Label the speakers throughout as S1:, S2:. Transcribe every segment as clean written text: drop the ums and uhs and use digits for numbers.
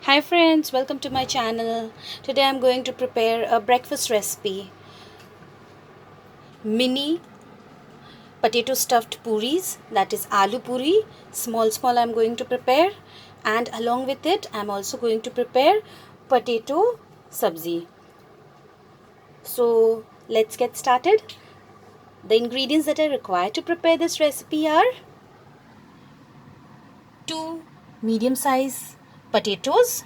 S1: Hi friends, welcome to my channel. Today I'm going to prepare a breakfast recipe. Mini potato stuffed puris, that is aloo puri. Small I'm going to prepare, and along with it I'm also going to prepare potato sabzi. So let's get started. The ingredients that I require to prepare this recipe are 2 medium size potatoes.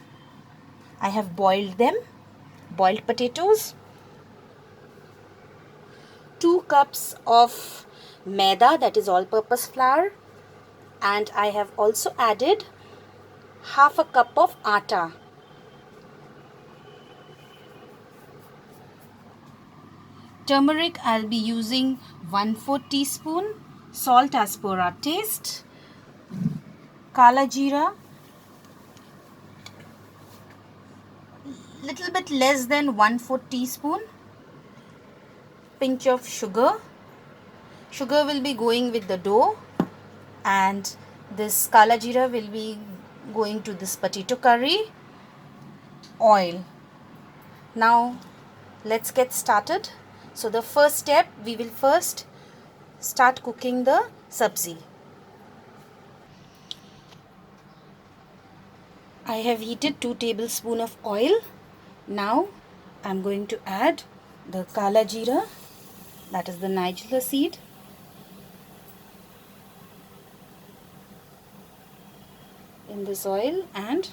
S1: I have boiled them, boiled potatoes. 2 cups of maida, that is all purpose flour, and I have also added half a cup of atta. Turmeric I'll be using 1/4 teaspoon, salt as per our taste, kala jeera little bit less than 1/4 teaspoon, pinch of sugar. Sugar will be going with the dough, and this kala jeera will be going to this potato curry. Oil. Now let's get started. So the first step, we will first start cooking the sabzi. I have heated 2 tablespoons of oil. Now I'm going to add the kala jeera, that is the nigella seed. In this oil, and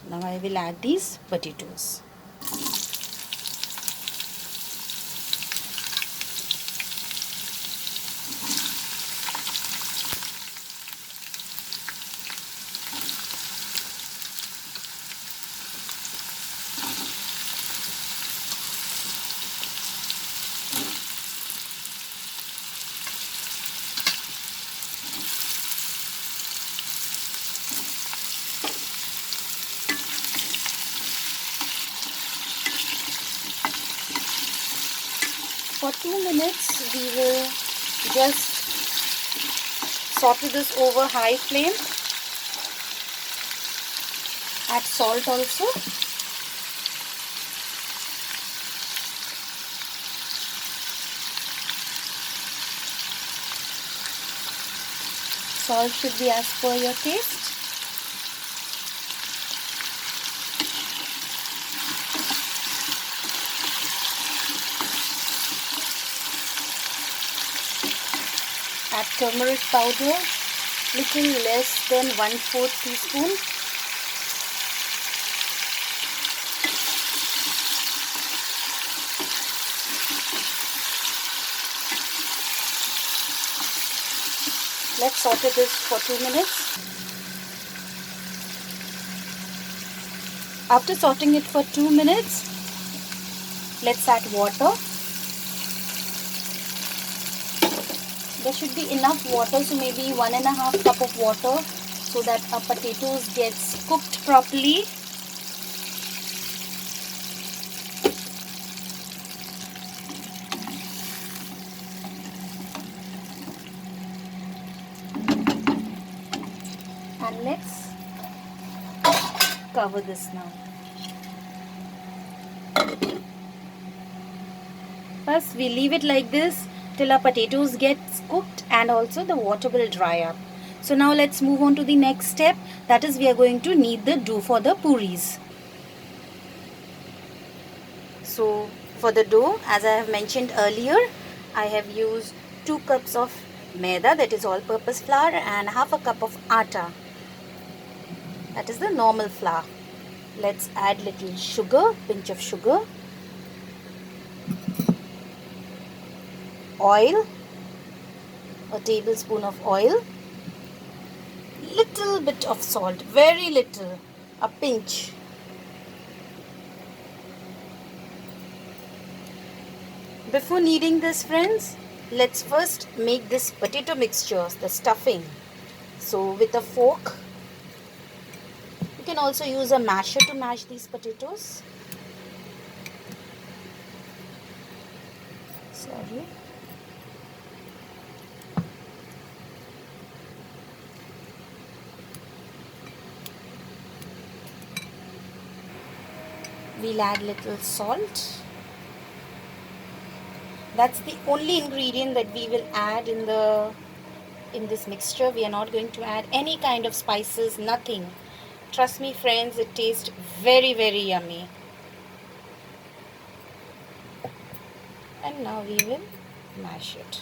S1: now I will add these potatoes. For 2 minutes we will just saute this over high flame. Add salt also. Salt should be as per your taste. Add turmeric powder, little less than 1/4 teaspoon. Let's saute this for 2 minutes. After sauteing it for 2 minutes, let's add water. There should be enough water, so maybe 1.5 cup of water, so that our potatoes gets cooked properly. And let's cover this now. First we leave it like this till our potatoes get cooked and also the water will dry up. So now let's move on to the next step, that is we are going to knead the dough for the puris. So for the dough, as I have mentioned earlier, I have used 2 cups of maida, that is all purpose flour, and half a cup of atta, that is the normal flour. Let's add little sugar, pinch of sugar, oil, a tablespoon of oil, little bit of salt, very little, a pinch. Before kneading this, friends, let's first make this potato mixture, the stuffing. So with a fork, you can also use a masher to mash these potatoes. Sorry. we'll add little salt. That's the only ingredient that we will add in this mixture. We are not going to add any kind of spices, nothing. Trust me friends, it tastes very, very yummy. And now we will mash it.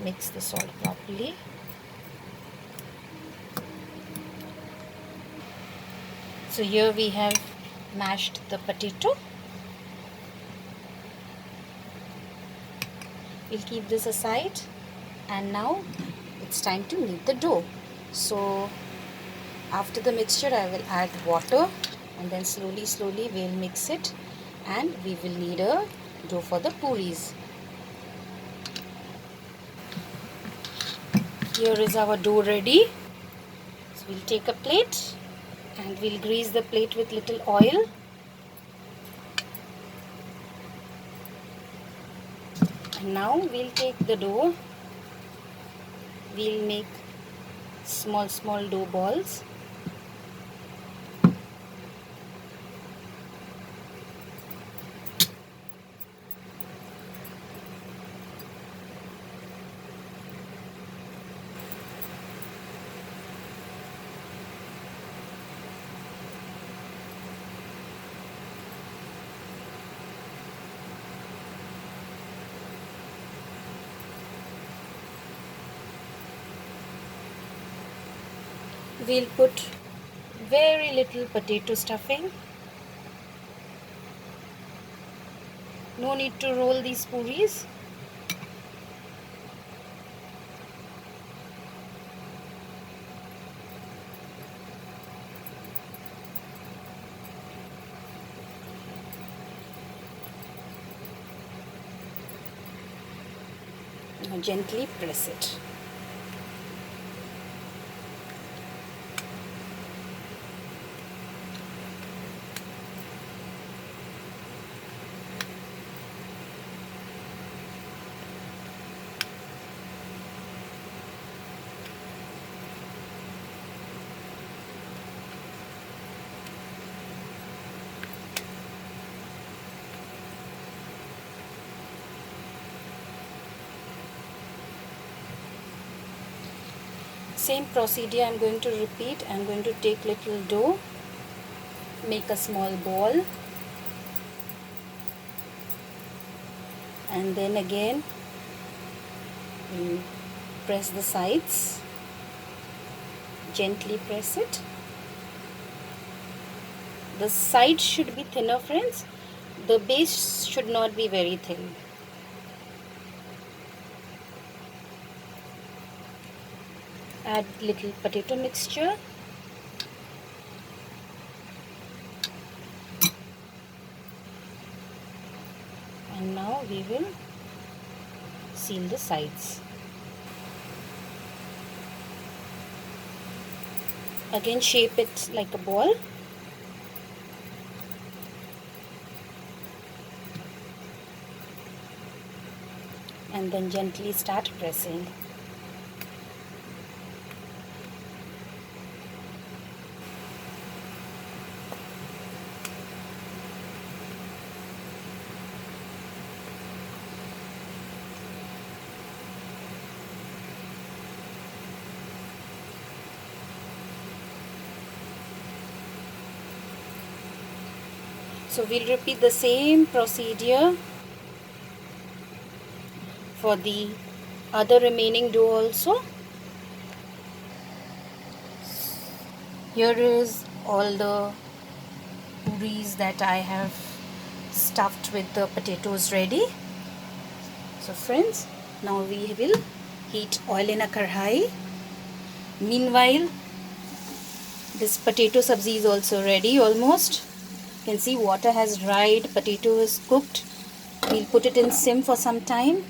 S1: Mix the salt properly. So here we have mashed the potato. We'll keep this aside, and now it's time to knead the dough. So after the mixture I will add water, and then slowly we'll mix it, and we will knead a dough for the puris. Here is our dough ready. So we'll take a plate and we'll grease the plate with little oil. And now we'll take the dough. We'll make small dough balls. We'll put very little potato stuffing. No need to roll these puris. Now gently press it. Same procedure I'm going to repeat. I'm going to take little dough, make a small ball, and then again press the sides, gently press it. The sides should be thinner friends, the base should not be very thin. Add little potato mixture. And now we will seal the sides. Again shape it like a ball. And then gently start pressing. So we'll repeat the same procedure for the other remaining dough also. Here is all the puris that I have stuffed with the potatoes ready. So friends, now we will heat oil in a karhai. Meanwhile, this potato sabzi is also ready almost. You can see water has dried, potato is cooked. We'll put it in sim for some time.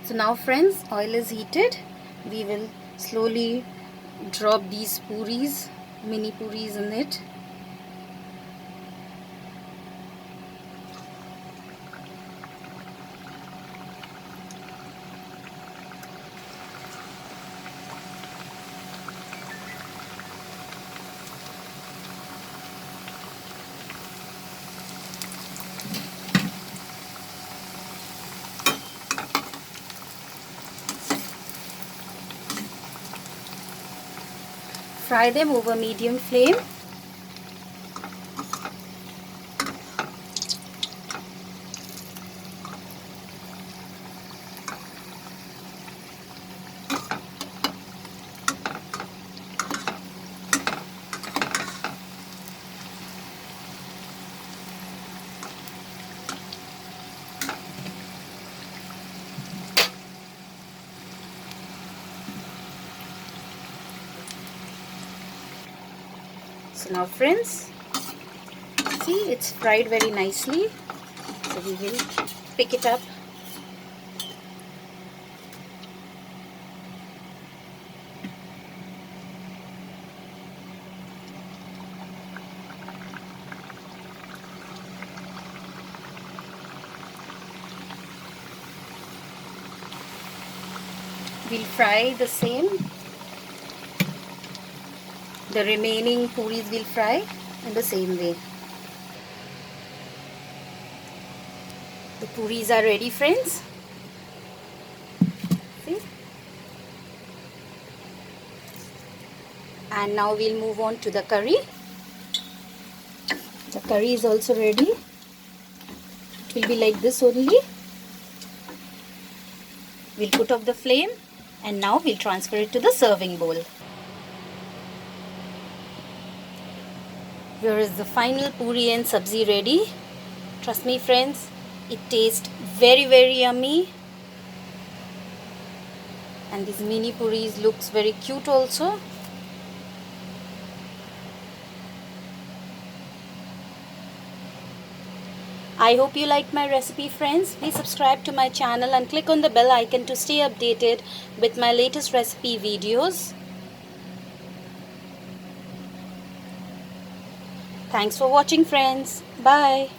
S1: So now friends, oil is heated. We will slowly drop these puris, mini puris in it. fry them over medium flame. So now friends, see, it's fried very nicely. So we will pick it up. We'll fry the same. The remaining puris will fry in the same way. The puris are ready, friends. See? And now we'll move on to the curry. The curry is also ready. It will be like this only. We'll put off the flame and now we'll transfer it to the serving bowl. Here is the final puri and sabzi ready. Trust me friends, it tastes very yummy. And these mini puris looks very cute also. I hope you liked my recipe friends. Please subscribe to my channel and click on the bell icon to stay updated with my latest recipe videos. Thanks for watching friends. Bye.